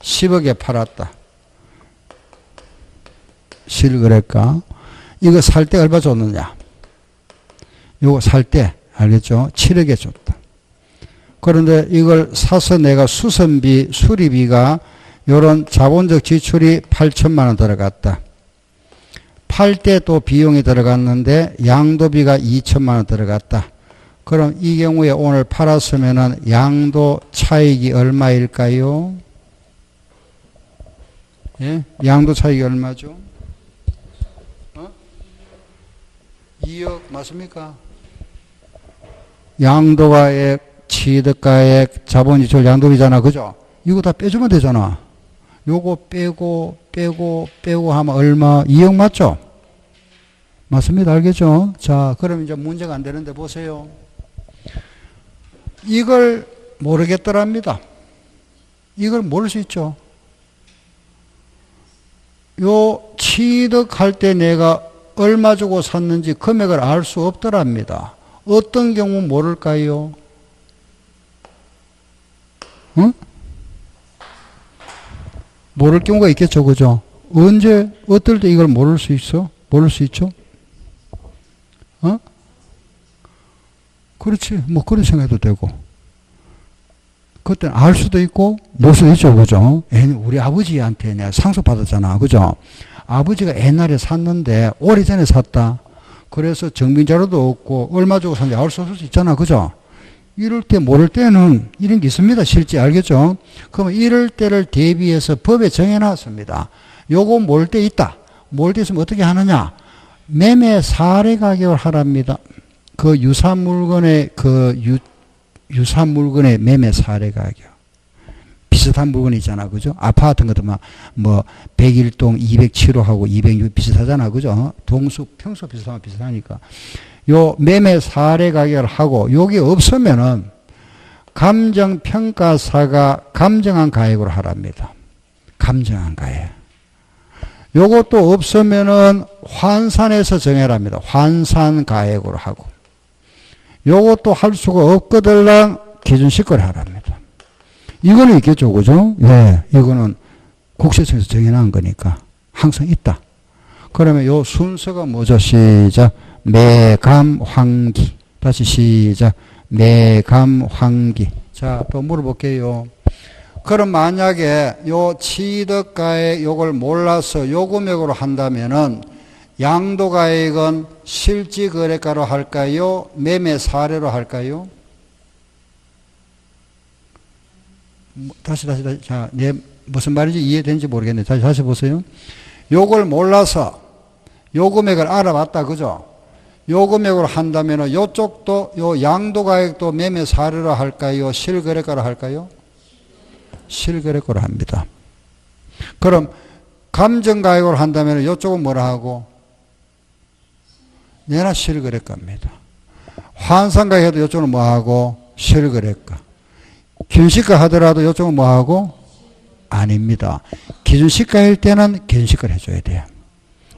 10억에 팔았다. 실거래가. 이거 살 때 얼마 줬느냐? 요거 살 때 알겠죠? 7억에 줬다. 그런데 이걸 사서 내가 수선비, 수리비가 요런 자본적 지출이 8천만 원 들어갔다. 팔 때 또 비용이 들어갔는데 양도비가 2천만 원 들어갔다. 그럼 이 경우에 오늘 팔았으면은 양도 차익이 얼마일까요? 예? 양도 차익이 얼마죠? 2억 맞습니까? 양도가액, 취득가액, 자본지출, 양도비잖아. 그죠? 이거 다 빼주면 되잖아. 요거 빼고 하면 얼마? 2억 맞죠? 맞습니다. 알겠죠? 자, 그럼 이제 문제가 안 되는데 보세요. 이걸 모르겠더랍니다. 이걸 모를 수 있죠. 요 취득할 때 내가 얼마 주고 샀는지 금액을 알 수 없더랍니다. 어떤 경우 모를까요? 응? 모를 경우가 있겠죠. 그죠? 언제, 어떨 때 이걸 모를 수 있어? 모를 수 있죠? 어? 그렇지. 뭐 그런 생각도 되고. 그때는 알 수도 있고, 모를 수도 있죠. 그죠? 우리 아버지한테 내가 상속받았잖아. 그죠? 아버지가 옛날에 샀는데, 오래전에 샀다. 그래서 정빈자료도 없고, 얼마 주고 샀는지 알 수 없을 수 있잖아. 그죠? 이럴 때, 모를 때는 이런 게 있습니다. 실제. 알겠죠? 그러면 이럴 때를 대비해서 법에 정해놨습니다. 요거 모를 때 있다. 모를 때 있으면 어떻게 하느냐? 매매 사례 가격을 하랍니다. 그 유사 물건의 유사 물건의 매매 사례 가격. 비슷한 물건이 있잖아. 그죠? 아파트 같은 것도 뭐 101동 207호하고 206 비슷하잖아. 그죠? 동수 평수 비슷하면 비슷하니까. 요 매매 사례 가격을 하고 요게 없으면은 감정평가사가 감정한 가액으로 하랍니다. 감정한 가액. 요것도 없으면은 환산해서 정해랍니다. 환산 가액으로 하고. 요것도 할 수가 없거들랑 기준시가를 하랍니다. 이거는 있겠죠. 그죠? 예. 이거는 국세청에서 정해놓은 거니까 항상 있다. 그러면 요 순서가 뭐죠? 시작. 매감, 환기. 다시 시작. 매감, 환기. 자, 또 물어볼게요. 그럼 만약에 요 취득가액 요걸 몰라서 요 금액으로 한다면은 양도가액은 실지거래가로 할까요? 매매 사례로 할까요? 다시. 자, 무슨 말인지 이해되는지 모르겠네. 다시 보세요. 요걸 몰라서 요 금액을 알아봤다. 그죠? 요 금액으로 한다면은 요쪽도 요 양도가액도 매매 사례로 할까요? 실거래가로 할까요? 실거래가로 합니다. 그럼 감정가액으로 한다면 이쪽은 뭐라 하고? 내나 실거래가입니다. 환산가액 해도 이쪽은 뭐하고? 실거래가. 균시가 하더라도 이쪽은 뭐하고? 아닙니다. 기준시가일 때는 균시가를 해줘야 돼요.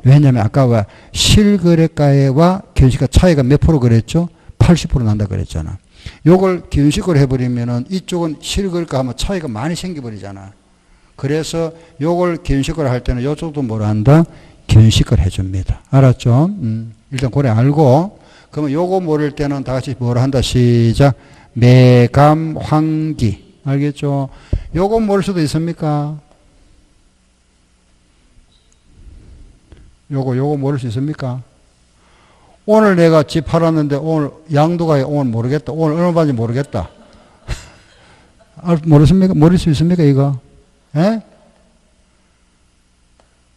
왜냐하면 아까 실거래가와 균시가 차이가 몇 프로 그랬죠? 80% 난다 그랬잖아. 요걸 기준식으로 해버리면은 이쪽은 실거래가 하면 차이가 많이 생겨버리잖아. 그래서 요걸 기준식으로 할 때는 요쪽도 뭐라 한다? 기준식을 해줍니다. 알았죠? 일단 그래 알고. 그러면 요거 모를 때는 다 같이 뭐라 한다? 시작. 매감, 환기. 알겠죠? 요거 모를 수도 있습니까? 요거 모를 수 있습니까? 오늘 내가 집 팔았는데 오늘 양도가 오늘 모르겠다. 오늘 얼마 받는지 모르겠다. 모르십니까? 모를 수 있습니까? 이거? 예?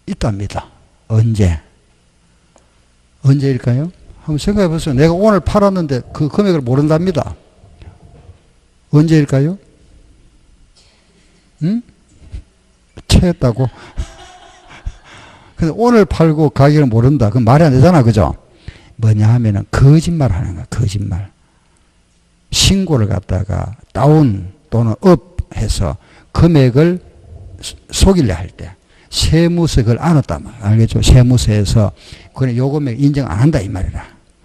있답니다. 언제? 언제일까요? 한번 생각해 보세요. 내가 오늘 팔았는데 그 금액을 모른답니다. 언제일까요? 응? 채했다고? 근데 오늘 팔고 가격을 모른다. 그건 말이 안 되잖아. 그죠? 뭐냐 하면은 거짓말 하는 거야. 거짓말. 신고를 갖다가 다운 또는 업 해서 금액을 속이려 할 때 세무서에 그걸 안 왔단 말이야. 알겠죠? 세무서에서 그래 요 금액 인정 안 한다 이 말이라.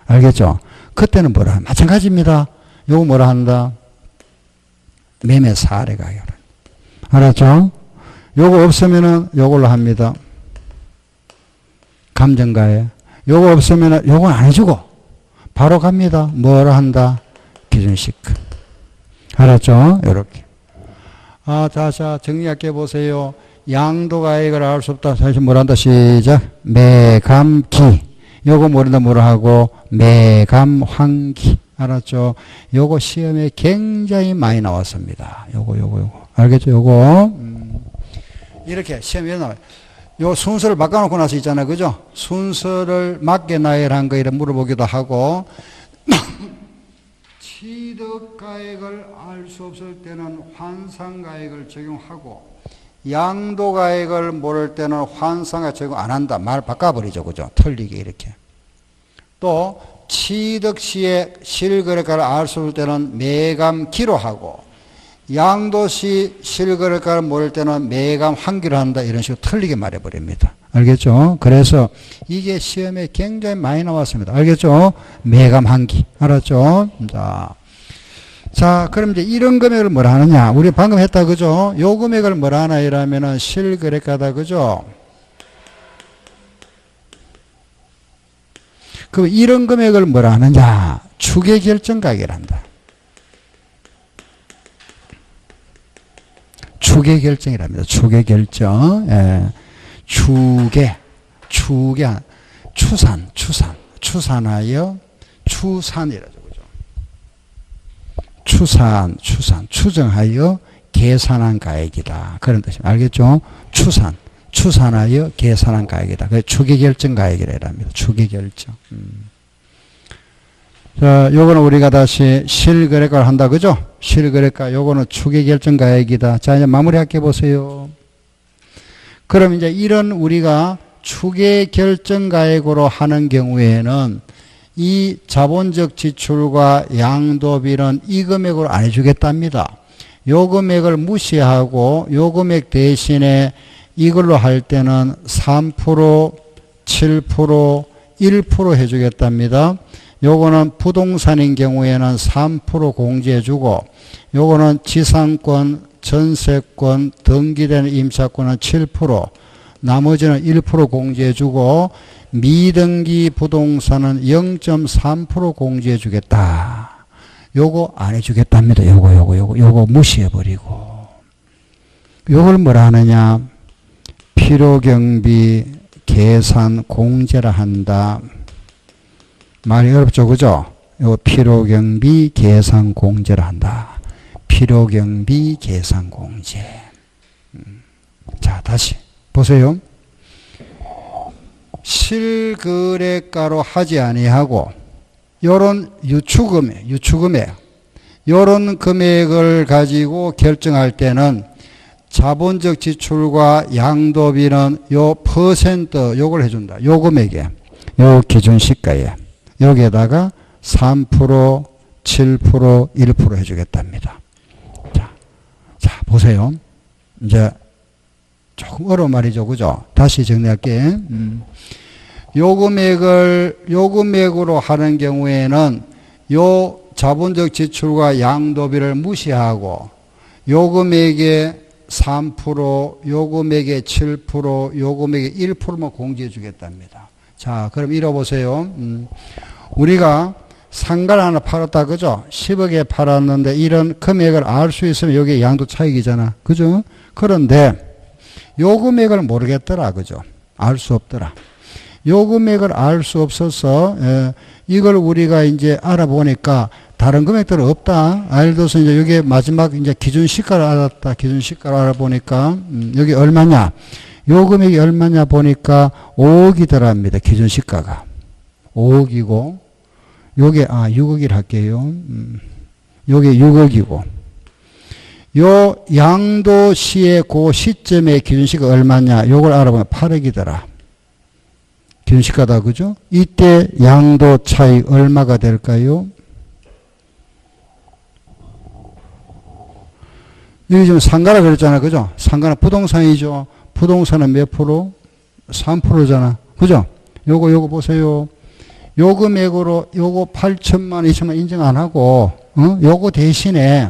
알겠죠? 그때는 뭐라 마찬가지입니다. 요거 뭐라 한다? 매매 사례 가격. 알았죠? 요거 없으면은 요걸로 합니다. 감정가에. 요거 없으면 요건 안 해주고 바로 갑니다. 뭐라 한다? 기준시가. 알았죠? 요렇게. 자, 정리할게 보세요. 양도가액을 알 수 없다. 다시 뭐란다. 시작. 매감기. 요거 모른다 뭐라 하고 매감환기. 알았죠? 요거 시험에 굉장히 많이 나왔습니다. 요거. 알겠죠? 요거. 이렇게 시험에 나와요. 요 순서를 바꿔놓고 나서 있잖아요. 그죠? 순서를 맞게 나열한 거 이런 물어보기도 하고 취득가액을 알 수 없을 때는 환산가액을 적용하고 양도가액을 모를 때는 환산가액 적용 안 한다. 말 바꿔버리죠. 그죠? 틀리게 이렇게. 또 취득 시에 실거래가를 알 수 없을 때는 매감기로 하고 양도 시 실거래가를 모를 때는 매감환기로 한다. 이런 식으로 틀리게 말해버립니다. 알겠죠? 그래서 이게 시험에 굉장히 많이 나왔습니다. 알겠죠? 매감환기. 알았죠? 자, 그럼 이제 이런 금액을 뭐라 하느냐? 우리 방금 했다. 그죠? 요 금액을 뭐라 하나 이러면은 실거래가다. 그죠? 그럼 이런 금액을 뭐라 하느냐? 추계결정가액이란다. 추계결정이랍니다. 추계결정. 예. 추산하여 추산이라죠. 그죠? 추정하여 계산한 가액이다. 그런 뜻입니다. 알겠죠? 추산하여 계산한 가액이다. 그게 추계결정 가액이라 합니다. 추계결정. 자, 요거는 우리가 다시 실거래가를 한다. 그죠? 실거래가, 요거는 추계결정 가액이다. 자, 이제 마무리할게 보세요. 그럼 이제 이런 우리가 추계결정 가액으로 하는 경우에는 이 자본적 지출과 양도비는 이 금액으로 안 해주겠답니다. 요 금액을 무시하고 요 금액 대신에 이걸로 할 때는 3%, 7%, 1% 해주겠답니다. 요거는 부동산인 경우에는 3% 공제해주고 요거는 지상권, 전세권, 등기된 임차권은 7%, 나머지는 1% 공제해주고 미등기 부동산은 0.3% 공제해주겠다. 요거 안 해주겠답니다. 요거 무시해버리고. 요걸 뭐라 하느냐? 필요경비 계산 공제라 한다. 말이 어렵죠, 그죠? 요 필요경비 계산 공제라 한다. 필요경비 계산 공제. 자, 다시 보세요. 실거래가로 하지 아니하고 요런 유추금액 요런 금액을 가지고 결정할 때는 자본적 지출과 양도비는 요 퍼센트 요걸 해준다. 요 금액에 요 기준시가에 여기에다가 3%, 7%, 1% 해주겠답니다. 자, 보세요. 이제 조금 어려운 말이죠. 그죠? 다시 정리할게. 요 금액으로 하는 경우에는 요 자본적 지출과 양도비를 무시하고 요 금액에 3%, 요 금액에 7%, 요 금액에 1%만 공제해 주겠답니다. 자, 그럼 읽어보세요. 우리가 상가를 하나 팔았다. 그죠? 10억에 팔았는데 이런 금액을 알 수 있으면 여기 양도 차익이잖아. 그죠? 그런데 요 금액을 모르겠더라. 그죠? 알 수 없더라. 요 금액을 알 수 없어서 이걸 우리가 이제 알아보니까 다른 금액들은 없다. 알고서 이제 여기 마지막 이제 기준 시가를 알았다. 기준 시가를 알아보니까 여기 얼마냐? 요 금액이 얼마냐 보니까 5억이더랍니다. 기준 시가가 5억이고 요게 6억이라 할게요. 요게 6억이고 요 양도 시의 그 시점의 기준 시가 얼마냐? 요걸 알아보면 8억이더라. 기준 시가다. 그죠? 이때 양도 차익 얼마가 될까요? 여기 지금 상가라 그랬잖아요. 그죠? 상가는 부동산이죠. 부동산은 몇 프로? 3%잖아. 그죠? 요거 보세요. 요 금액으로 요거 8천만, 2천만 인정 안 하고, 요거 대신에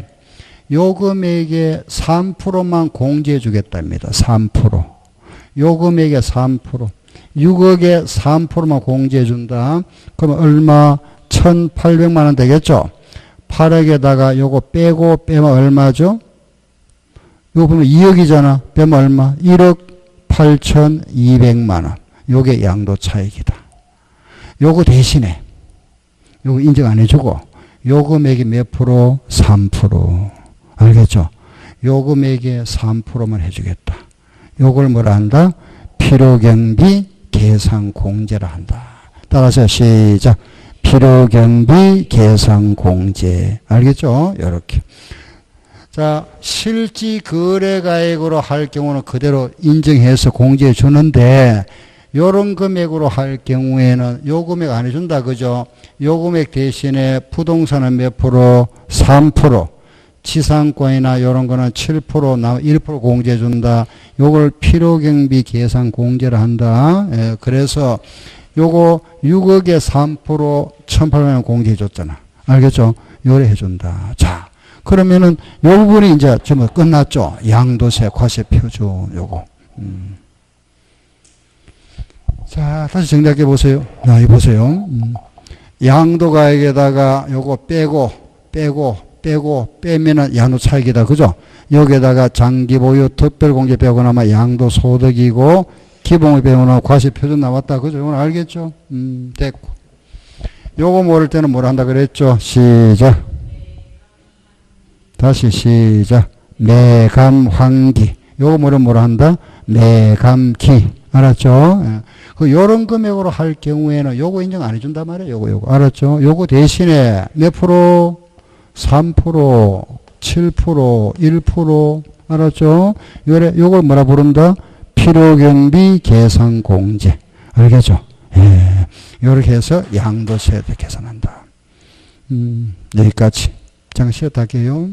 요 금액에 3%만 공제해 주겠답니다. 3%. 요 금액에 3%. 6억에 3%만 공제해 준다. 그러면 얼마? 1,800만 원 되겠죠? 8억에다가 요거 빼면 얼마죠? 요거 보면 2억이잖아. 빼면 얼마? 1억 8,200만 원. 요게 양도 차익이다. 요거 대신에 요거 인정 안 해주고 요 금액이 몇 프로? 3%. 알겠죠? 요 금액에 3%만 해주겠다. 요걸 뭐라 한다? 필요경비 계산공제라 한다. 따라서 시작. 필요경비 계산공제. 알겠죠? 요렇게. 자, 실지 거래가액으로 할 경우는 그대로 인정해서 공제해 주는데 요런 금액으로 할 경우에는 요 금액 안 해준다. 그죠? 요 금액 대신에 부동산은 몇 프로? 3%. 지상권이나 요런 거는 7%, 1% 공제해 준다. 요걸 필요경비 계산 공제를 한다. 예, 그래서 요거 6억에 3% 1,800만 원 공제해 줬잖아. 알겠죠? 요래 해준다. 자, 그러면은 요 부분이 이제 전부 끝났죠. 양도세, 과세 표준 요거. 자, 다시 정리해 보세요. 자, 이 보세요. 양도가액에다가 요거 빼면은 양도 차익이다. 그죠? 여기에다가 장기 보유 특별공제 빼고 나면 양도 소득이고 기본을 빼고 나면 과세 표준 나왔다. 그죠? 이건 알겠죠? 됐고. 요거 모를 때는 뭘 한다 그랬죠? 시작. 다시 시작. 매감환기. 요거 모르면 뭐라 한다? 매감기. 알았죠? 예. 그 요런 금액으로 할 경우에는 요거 인정 안 해준단 말이에요. 요거. 알았죠? 요거 대신에 몇 프로? 3%, 7%, 1%. 알았죠? 요걸 뭐라 부른다? 필요경비 계산공제. 알겠죠? 예. 요렇게 해서 양도세를 계산한다. 여기까지. 잠깐 쉬었다 할게요.